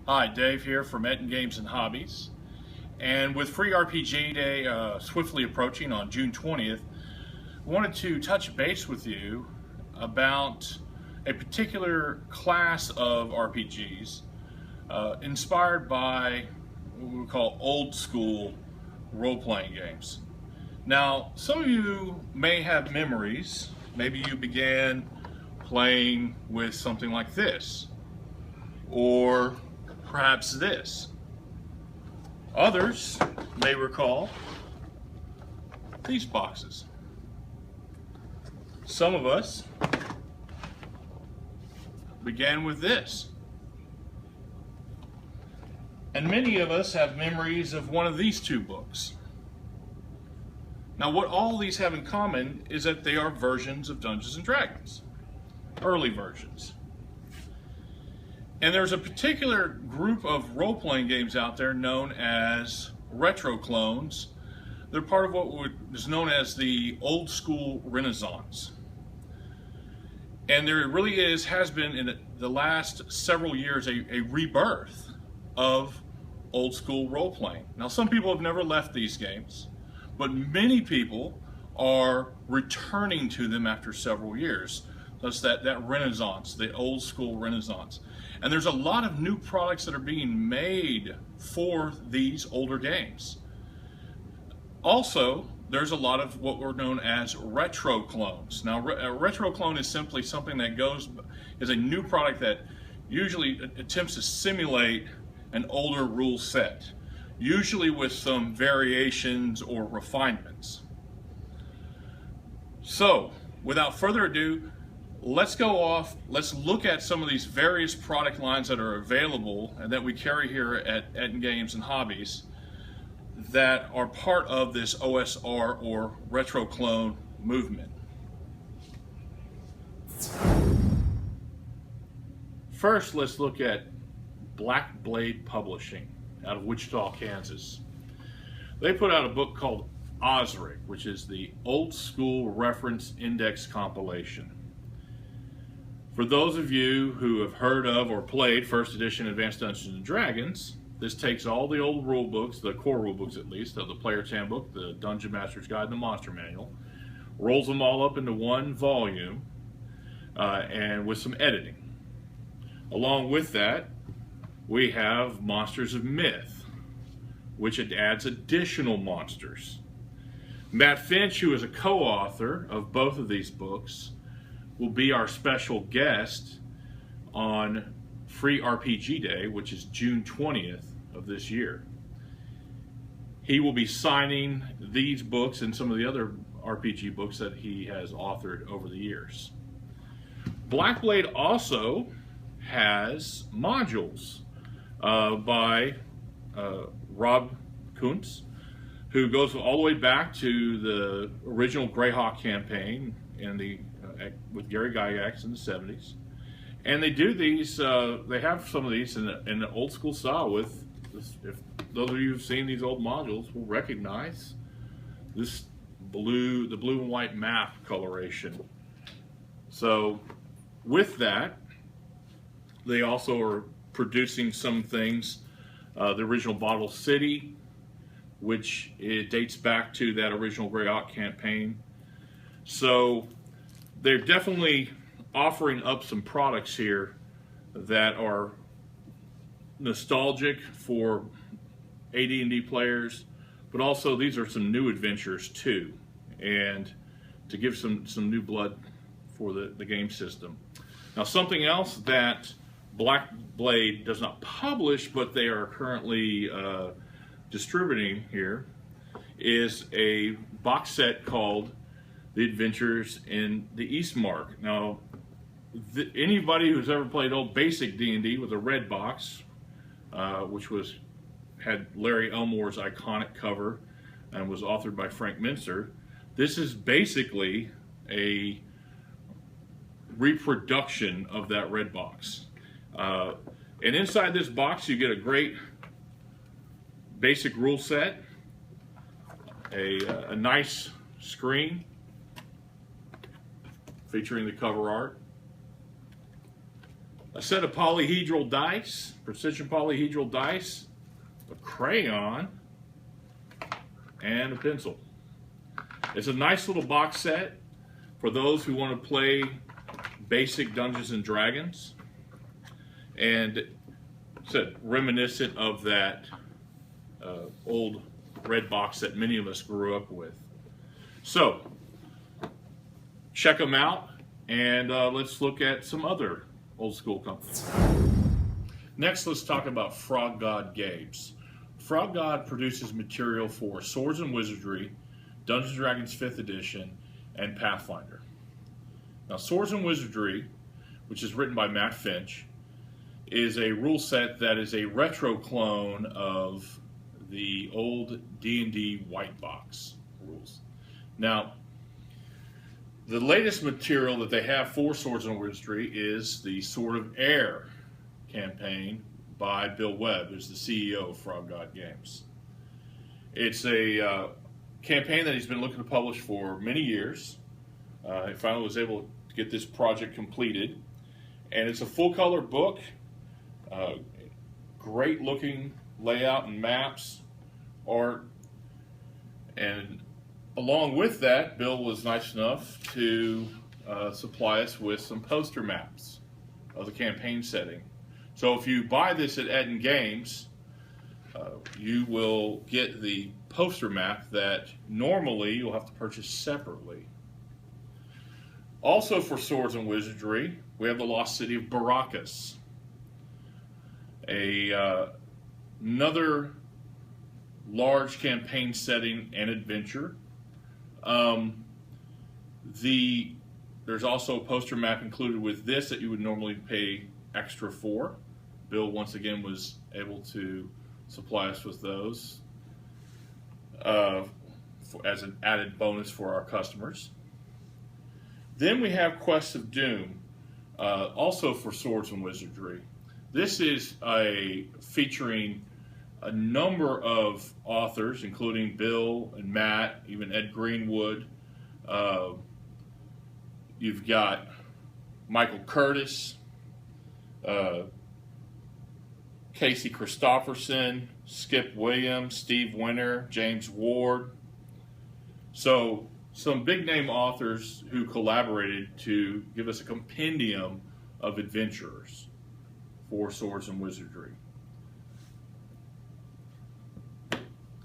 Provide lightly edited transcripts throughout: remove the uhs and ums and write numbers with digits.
Hi, Dave here from Goodman Games and Hobbies. And with Free RPG Day swiftly approaching on June 20th, I wanted to touch base with you about a particular class of RPGs inspired by what we call old school role-playing games. Now, some of you may have memories. Maybe you began playing with something like this, or perhaps this. Others may recall these boxes. Some of us began with this. And many of us have memories of one of these two books. Now, what all these have in common is that they are versions of Dungeons and Dragons, early versions. And there's a particular group of role-playing games out there known as retro clones. They're part of what is known as the old school renaissance. And there really has been in the last several years a rebirth of old school role-playing. Now, some people have never left these games, but many people are returning to them after several years. That's that renaissance, the old school renaissance. And there's a lot of new products that are being made for these older games. Also, there's a lot of what were known as retro clones. Now, a retro clone is simply something that is a new product that usually attempts to simulate an older rule set, usually with some variations or refinements. So, without further ado, let's look at some of these various product lines that are available and that we carry here at Goodman Games and Hobbies that are part of this OSR or retro clone movement. First, let's look at Black Blade Publishing out of Wichita, Kansas. They put out a book called Osric, which is the Old School Reference Index compilation. For those of you who have heard of or played first edition Advanced Dungeons & Dragons, this takes all the old rule books, the core rule books at least, of the Player's Handbook, the Dungeon Master's Guide, and the Monster Manual, rolls them all up into one volume, and with some editing. Along with that, we have Monsters of Myth, which adds additional monsters. Matt Finch, who is a co-author of both of these books, will be our special guest on Free RPG Day, which is June 20th of this year. He will be signing these books and some of the other RPG books that he has authored over the years. Black Blade also has modules by Rob Kuntz, who goes all the way back to the original Greyhawk campaign with Gary Gygax in the 70s. And they do these, they have some of these in the old school style with, if those of you who've seen these old modules will recognize the blue and white map coloration. So with that, they also are producing some things, the original Bottle City, which it dates back to that original Greyhawk campaign. So they're definitely offering up some products here that are nostalgic for AD&D players, but also these are some new adventures too, and to give some new blood for the game system. Now, something else that Black Blade does not publish, but they are currently distributing here, is a box set called The Adventures in the Eastmark. Now, anybody who's ever played old basic D&D with a red box, which had Larry Elmore's iconic cover and was authored by Frank Minster, this is basically a reproduction of that red box. And inside this box you get a great basic rule set, a nice screen featuring the cover art, a set of polyhedral dice, precision polyhedral dice, a crayon, and a pencil. It's a nice little box set for those who want to play basic Dungeons and Dragons, and it's reminiscent of that old red box that many of us grew up with. So check them out, and let's look at some other old school companies. Next, let's talk about Frog God Games. Frog God produces material for Swords and Wizardry, Dungeons & Dragons 5th Edition, and Pathfinder. Now, Swords and Wizardry, which is written by Matt Finch, is a rule set that is a retro clone of the old D&D white box rules. Now, the latest material that they have for Swords and Wizardry is the Sword of Air campaign by Bill Webb, who's the CEO of Frog God Games. It's a campaign that he's been looking to publish for many years. He finally was able to get this project completed. And it's a full-color book, great-looking layout and maps, art. And along with that, Bill was nice enough to supply us with some poster maps of the campaign setting. So if you buy this at AD&D Games, you will get the poster map that normally you'll have to purchase separately. Also for Swords and Wizardry, we have the Lost City of Baracus, another large campaign setting and adventure. There's also a poster map included with this that you would normally pay extra for. Bill once again was able to supply us with those as an added bonus for our customers. Then we have Quest of Doom, also for Swords and Wizardry. This is featuring a number of authors, including Bill and Matt, even Ed Greenwood. You've got Michael Curtis, Casey Christopherson, Skip Williams, Steve Winter, James Ward. So some big name authors who collaborated to give us a compendium of adventurers for Swords and Wizardry.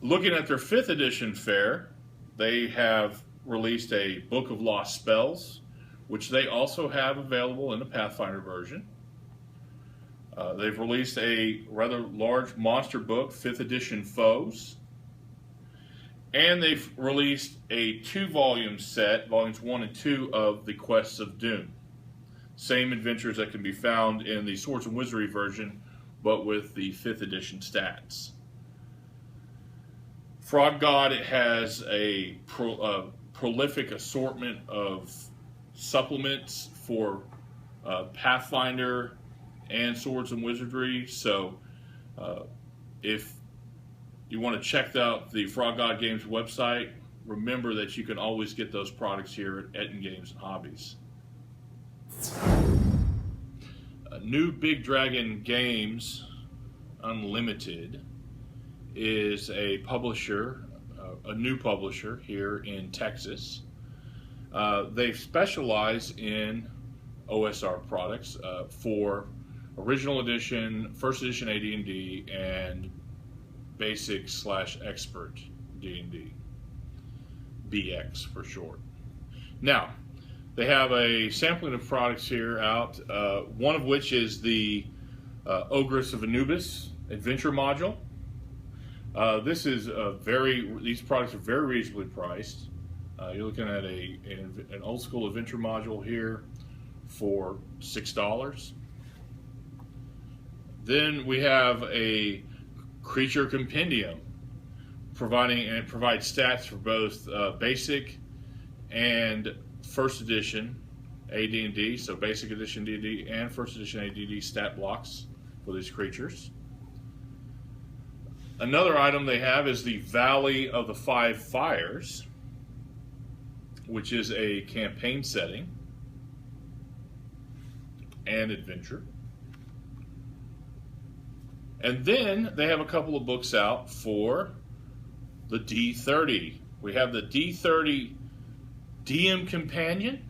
Looking at their 5th edition fare, they have released a Book of Lost Spells, which they also have available in the Pathfinder version. They've released a rather large monster book, 5th edition Foes. And they've released a 2-volume set, volumes 1 and 2 of the Quests of Doom. Same adventures that can be found in the Swords and Wizardry version, but with the 5th edition stats. Frog God has a prolific assortment of supplements for Pathfinder and Swords and Wizardry. So if you want to check out the Frog God Games website, remember that you can always get those products here at AD&D Games and Hobbies. New Big Dragon Games Unlimited is a publisher, a new publisher here in Texas. They specialize in OSR products for original edition, 1st edition AD&D, and basic/expert D&D, BX for short. Now, they have a sampling of products here out, one of which is the Ogress of Anubis adventure module. These products are very reasonably priced. You're looking at an old school adventure module here for $6. Then we have a Creature Compendium, provides stats for both basic and 1st edition AD&D, so basic edition D&D and 1st edition AD&D stat blocks for these creatures. Another item they have is the Valley of the Five Fires, which is a campaign setting and adventure. And then they have a couple of books out for the D30. We have the D30 DM Companion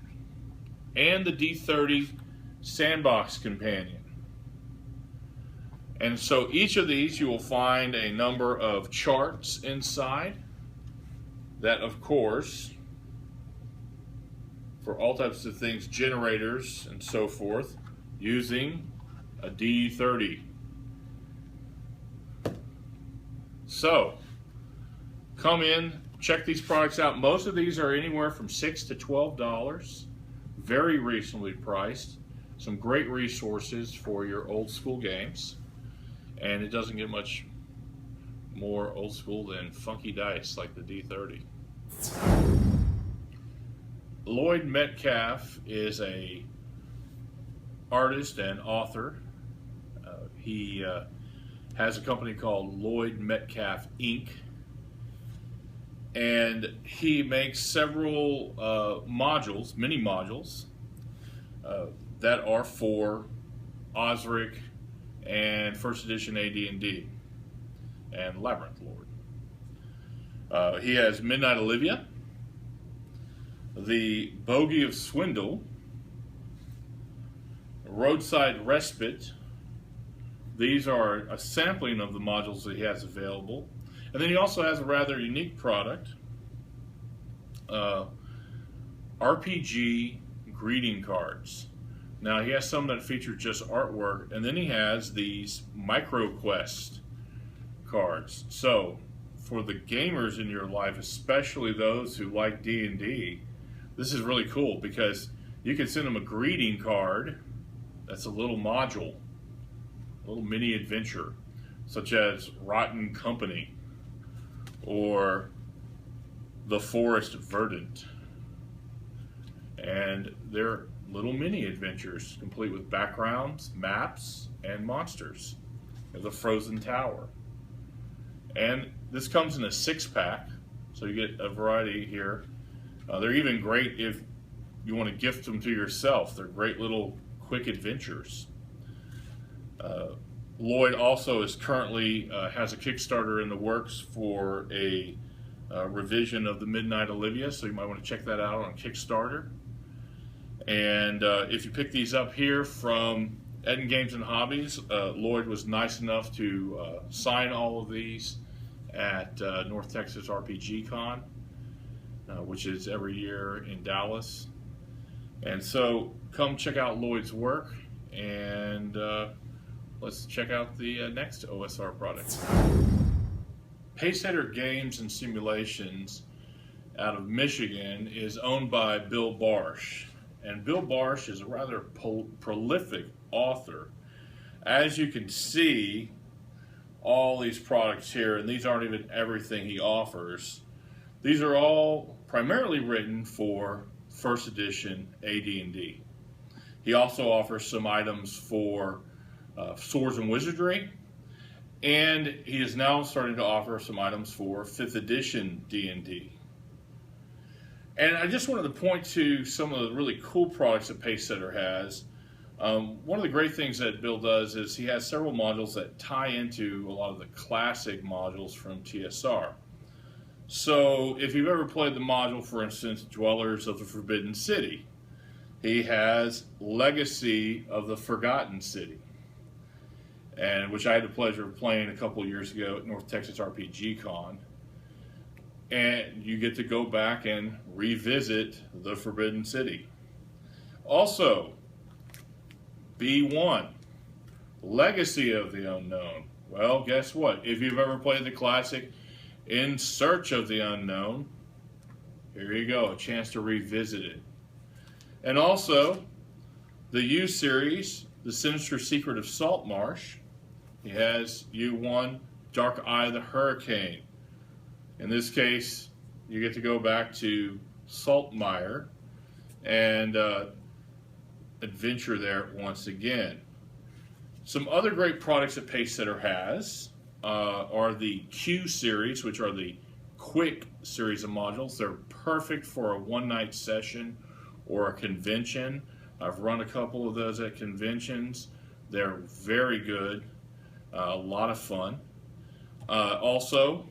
and the D30 Sandbox Companion. And so each of these you will find a number of charts inside that, of course, for all types of things, generators and so forth, using a D30. So, come in, check these products out. Most of these are anywhere from $6 to $12, very reasonably priced. Some great resources for your old school games, and it doesn't get much more old school than funky dice like the D30. Lloyd Metcalf is a artist and author. He has a company called Lloyd Metcalf Inc. And he makes several modules, mini modules, that are for Osric and First Edition AD&D and Labyrinth Lord. He has Midnight Olivia, the Bogey of Swindle, Roadside Respite. These are a sampling of the modules that he has available. And then he also has a rather unique product, RPG greeting cards. Now he has some that feature just artwork, and then he has these MicroQuest cards. So for the gamers in your life, especially those who like D&D, this is really cool because you can send them a greeting card that's a little module, a little mini adventure, such as Rotten Company or The Forest Verdant. And they're little mini adventures complete with backgrounds, maps, and monsters. There's a Frozen Tower. And this comes in a 6-pack, so you get a variety here. They're even great if you want to gift them to yourself. They're great little quick adventures. Lloyd also is currently has a Kickstarter in the works for a revision of the Midnight Olivia, so you might want to check that out on Kickstarter. And if you pick these up here from Ed and Games and Hobbies, Lloyd was nice enough to sign all of these at North Texas RPG Con, which is every year in Dallas. And so come check out Lloyd's work, and let's check out the next OSR product. Pacesetter Games and Simulations out of Michigan is owned by Bill Barsh. And Bill Barsh is a rather prolific author. As you can see, all these products here, and these aren't even everything he offers, these are all primarily written for First Edition AD&D. He also offers some items for Swords and Wizardry, and he is now starting to offer some items for 5th Edition D&D. And I just wanted to point to some of the really cool products that Pacesetter has. One of the great things that Bill does is he has several modules that tie into a lot of the classic modules from TSR. So if you've ever played the module, for instance, Dwellers of the Forbidden City, he has Legacy of the Forgotten City, and which I had the pleasure of playing a couple of years ago at North Texas RPG Con. And you get to go back and revisit the Forbidden City. Also, B1, Legacy of the Unknown. Well, guess what? If you've ever played the classic In Search of the Unknown, here you go, a chance to revisit it. And also, the U series, The Sinister Secret of Saltmarsh. He has U1, Dark Eye of the Hurricane. In this case, you get to go back to Saltmire and adventure there once again. Some other great products that Pacesetter has are the Q series, which are the quick series of modules. They're perfect for a one-night session or a convention. I've run a couple of those at conventions. They're very good. A lot of fun. Also,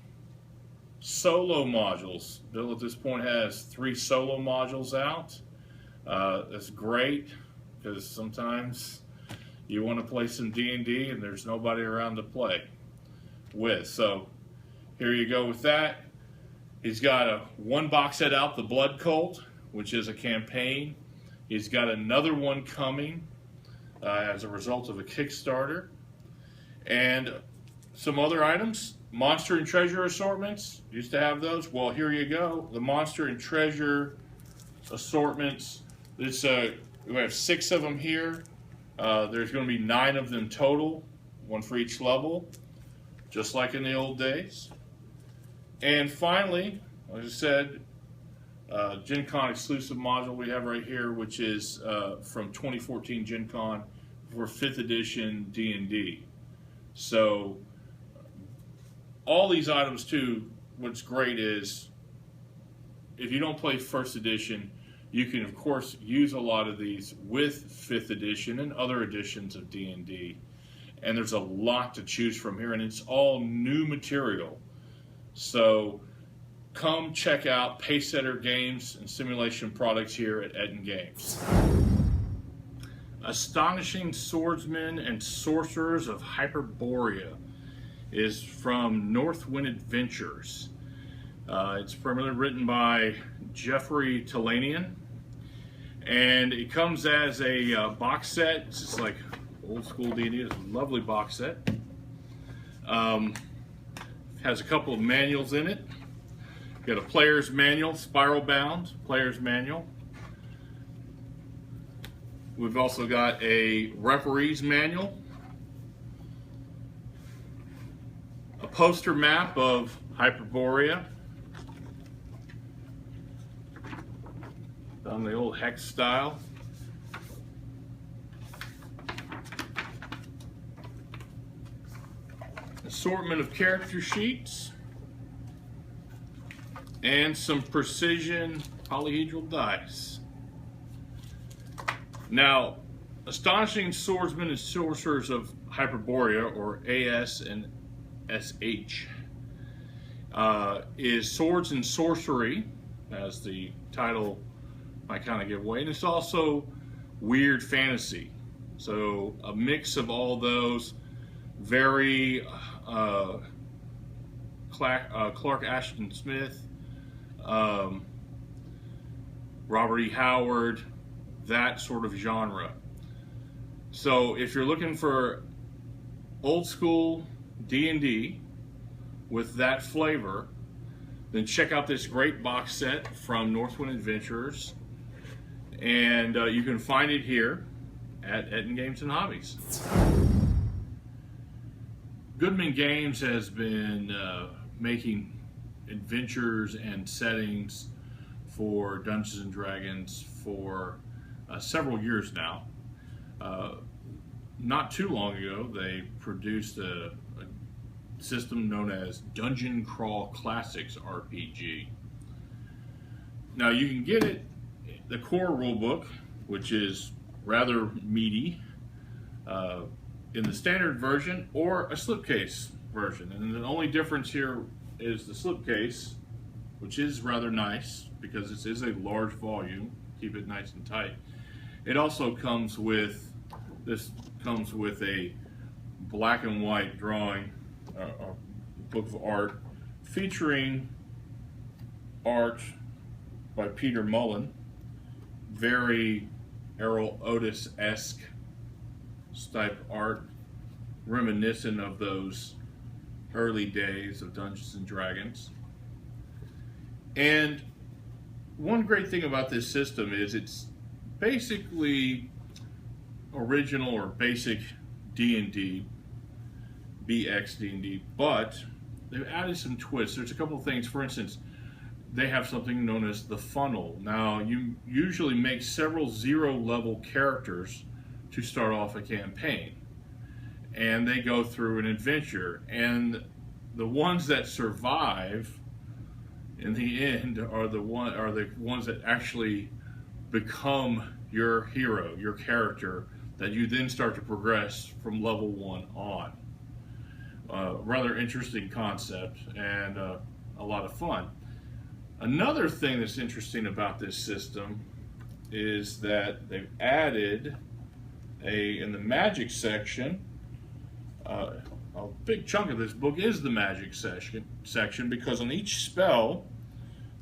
solo modules. Bill at this point has 3 solo modules out. That's great because sometimes you want to play some D&D and there's nobody around to play with. So here you go with that. He's got one box set out, The Blood Cult, which is a campaign. He's got another one coming as a result of a Kickstarter. And some other items, Monster and Treasure assortments. Used to have those. Well, here you go. The Monster and Treasure assortments. We have 6 of them here. There's going to be 9 of them total, 1 for each level, just like in the old days. And finally, as I said, Gen Con exclusive module we have right here, which is from 2014 Gen Con for 5th edition D&D. So all these items too, what's great is if you don't play 1st edition, you can of course use a lot of these with 5th edition and other editions of D&D. And there's a lot to choose from here, and it's all new material. So come check out Pacesetter games and simulation products here at AD&D Games. Astonishing Swordsmen and Sorcerers of Hyperborea is from Northwind Adventures. It's primarily written by Jeffrey Talanian, and it comes as a box set. It's just like old school D&D. It's a lovely box set. Has a couple of manuals in it. Got a player's manual, spiral bound player's manual. We've also got a referee's manual, a poster map of Hyperborea, done the old hex style. Assortment of character sheets and some precision polyhedral dice. Now, Astonishing Swordsmen and Sorcerers of Hyperborea, or AS and SH, is swords and sorcery, as the title might kind of give away, and it's also weird fantasy. So a mix of all those, very Clark Ashton Smith, Robert E. Howard, that sort of genre. So if you're looking for old school D&D with that flavor, then check out this great box set from Northwind Adventures, and you can find it here at AD&D Games and Hobbies. Goodman Games has been making adventures and settings for Dungeons and Dragons for several years now. Not too long ago, they produced a system known as Dungeon Crawl Classics RPG. Now you can get it, the core rulebook, which is rather meaty, in the standard version or a slipcase version. And the only difference here is the slipcase, which is rather nice because this is a large volume, keep it nice and tight. It also comes with, this comes with a black and white drawing, book of art featuring art by Peter Mullen, very Errol Otis-esque type art, reminiscent of those early days of Dungeons and Dragons. And one great thing about this system is it's basically original or basic D&D, BX D&D, but they've added some twists. There's a couple of things. For instance, they have something known as the funnel. Now, you usually make several zero-level characters to start off a campaign, and they go through an adventure, and the ones that survive in the end are the ones that actually become your hero, your character, that you then start to progress from level 1 on. rather interesting concept and a lot of fun. Another thing that's interesting about this system is that they've added in the magic section, a big chunk of this book is the magic section, because on each spell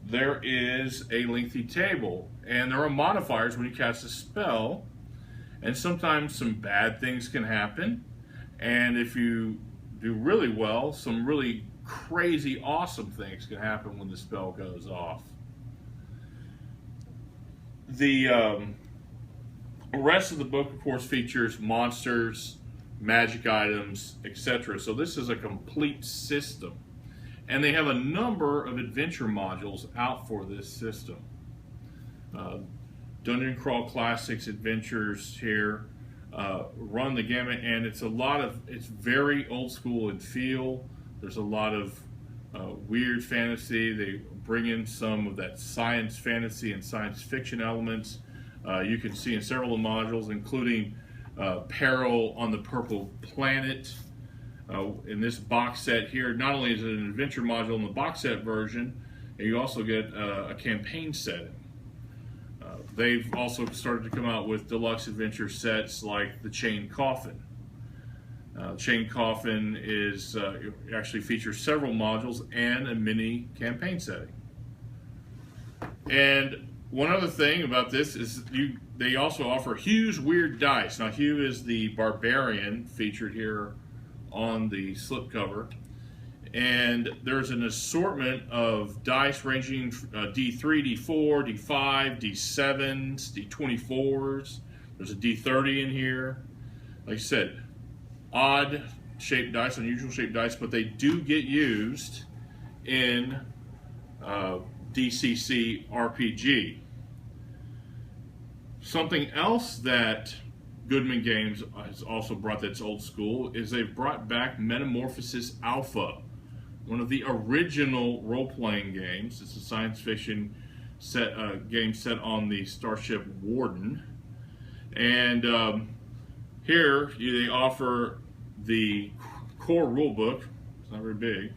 there is a lengthy table, and there are modifiers when you cast a spell, and sometimes some bad things can happen, and if you do really well, some really crazy awesome things can happen when the spell goes off. The rest of the book, of course, features monsters, magic items, etc. So this is a complete system. And they have a number of adventure modules out for this system. Dungeon Crawl Classics adventures here run the gamut, and it's very old school in feel. There's a lot of weird fantasy. They bring in some of that science fantasy and science fiction elements. You can see in several of the modules, including Peril on the Purple Planet. In this box set here, not only is it an adventure module in the box set version, you also get a campaign setting. They've also started to come out with deluxe adventure sets like the Chain Coffin. Chain Coffin actually features several modules and a mini campaign setting. And one other thing about this is they also offer Hugh's Weird Dice. Now, Hugh is the barbarian featured here on the slipcover, and there's an assortment of dice ranging D3, D4, D5, D7s, D24s. There's a D30 in here. Like I said, odd shaped dice, unusual shaped dice, but they do get used in DCC RPG. Something else that Goodman Games has also brought that's old school is they've brought back Metamorphosis Alpha, one of the original role-playing games. It's a science fiction game set on the starship Warden. And here they offer the core rulebook. It's not very big.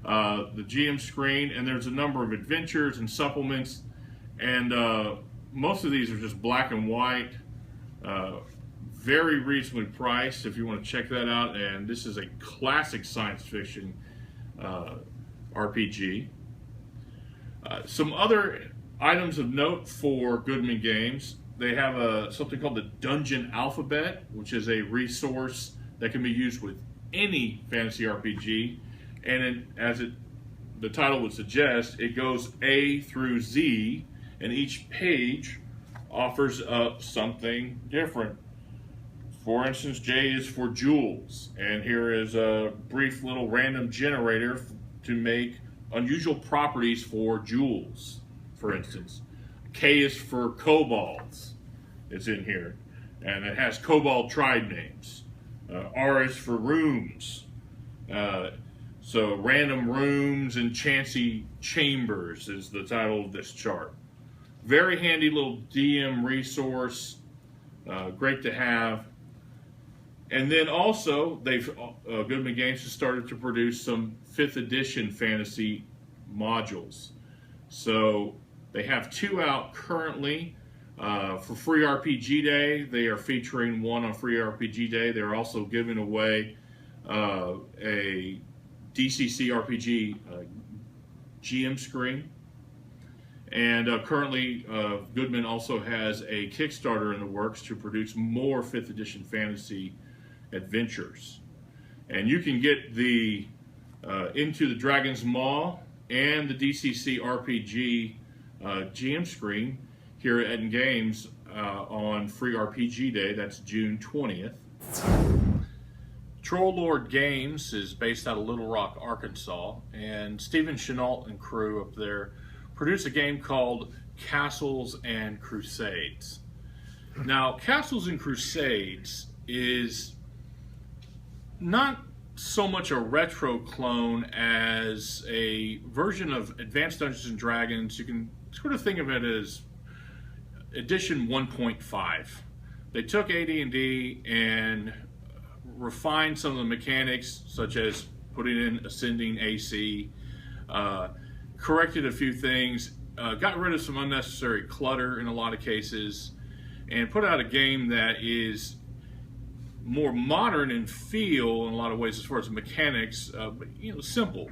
The GM screen, and there's a number of adventures and supplements, and most of these are just black and white, very reasonably priced if you want to check that out. And this is a classic science fiction RPG. Some other items of note for Goodman Games: they have something called the Dungeon Alphabet, which is a resource that can be used with any fantasy RPG, and the title would suggest, it goes A through Z, and each page offers up something different. For instance, J is for jewels, and here is a brief little random generator to make unusual properties for jewels, for instance. K is for kobolds, it's in here, and it has kobold tribe names. R is for rooms, so random rooms and chancy chambers is the title of this chart. Very handy little DM resource, great to have. And then also, Goodman Games has started to produce some 5th edition fantasy modules. So they have 2 out currently. For Free RPG Day, they are featuring one on Free RPG Day. They're also giving away a DCC RPG GM screen. And currently, Goodman also has a Kickstarter in the works to produce more 5th edition fantasy adventures. And you can get the Into the Dragon's Maw and the DCC RPG GM screen here at Ed Games on Free RPG Day. That's June 20th. Troll Lord Games is based out of Little Rock, Arkansas, and Stephen Chenault and crew up there produce a game called Castles and Crusades. Now, Castles and Crusades is not so much a retro clone as a version of Advanced Dungeons and Dragons. You can sort of think of it as edition 1.5. They took AD&D and refined some of the mechanics, such as putting in ascending AC, corrected a few things, got rid of some unnecessary clutter in a lot of cases, and put out a game that is more modern in feel in a lot of ways as far as mechanics, but simple.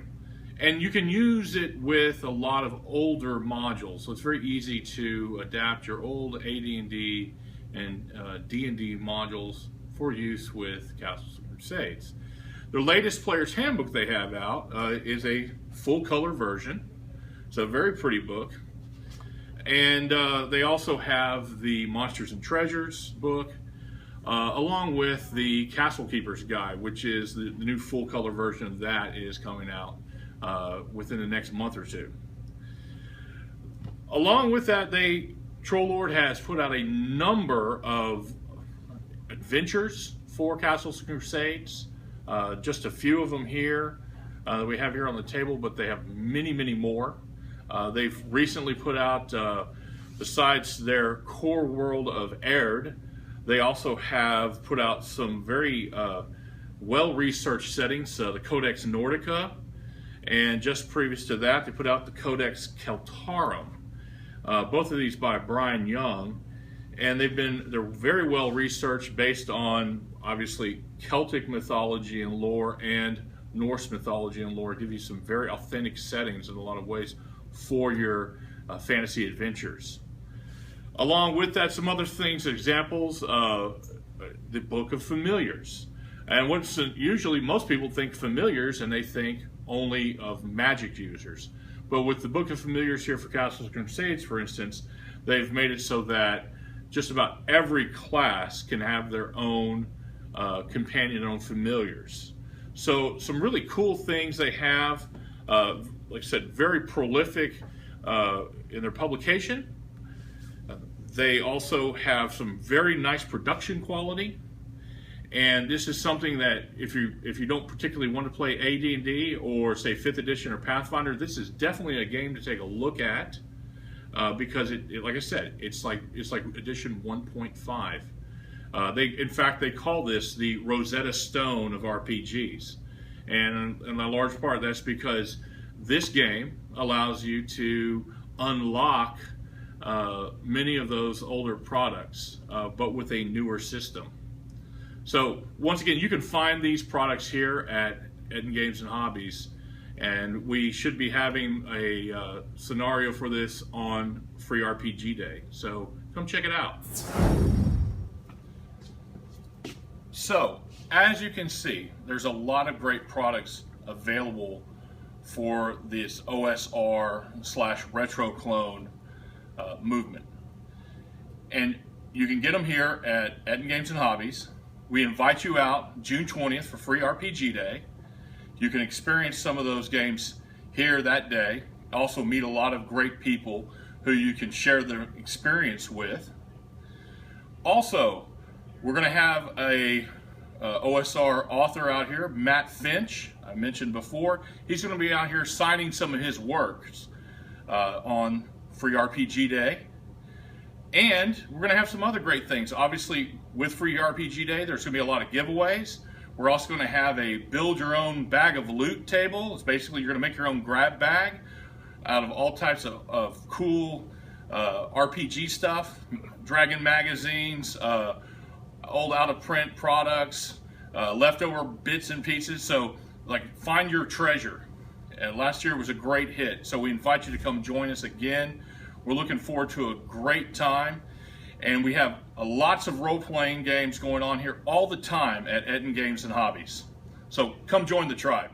And you can use it with a lot of older modules, so it's very easy to adapt your old AD&D and D&D modules for use with Castles and Crusades. The latest player's handbook they have out is a full-color version. It's a very pretty book. And they also have the Monsters and Treasures book, along with the Castle Keeper's Guide, which is the new full-color version of that is coming out within the next month or two. Along with that, Troll Lord has put out a number of adventures for Castles and Crusades. Just a few of them here that we have here on the table, but they have many, many more. They've recently put out, besides their core world of Erd, they also have put out some very well-researched settings, the Codex Nordica, and just previous to that, they put out the Codex Celtarum. Both of these by Brian Young, and they're very well researched based on obviously Celtic mythology and lore and Norse mythology and lore. Give you some very authentic settings in a lot of ways for your fantasy adventures. Along with that, some other things, examples, the Book of Familiars. And what's usually most people think familiars and they think only of magic users. But with the Book of Familiars here for Castles and Crusades, for instance, they've made it so that just about every class can have their own companion, their own familiars. So some really cool things they have. Like I said, very prolific in their publication. They also have some very nice production quality. And this is something that if you don't particularly want to play AD&D or say 5th edition or Pathfinder, this is definitely a game to take a look at because like I said, it's like edition 1.5. In fact they call this the Rosetta Stone of RPGs, and in a large part that's because this game allows you to unlock many of those older products, but with a newer system. So once again, you can find these products here at AD&D Games and Hobbies, and we should be having a scenario for this on Free RPG Day. So come check it out. So as you can see, there's a lot of great products available for this OSR/retro clone movement, and you can get them here at AD&D Games and Hobbies. We invite you out June 20th for Free RPG Day. You can experience some of those games here that day. Also meet a lot of great people who you can share their experience with. Also, we're going to have a OSR author out here, Matt Finch, I mentioned before. He's going to be out here signing some of his works on Free RPG Day. And we're going to have some other great things. Obviously, with Free RPG Day, there's going to be a lot of giveaways. We're also going to have a build your own bag of loot table. It's basically you're going to make your own grab bag out of all types of cool RPG stuff, Dragon magazines, old out of print products, leftover bits and pieces. So like find your treasure. And last year was a great hit. So we invite you to come join us again. We're looking forward to a great time, and we have lots of role-playing games going on here all the time at AD&D Games and Hobbies. So come join the tribe.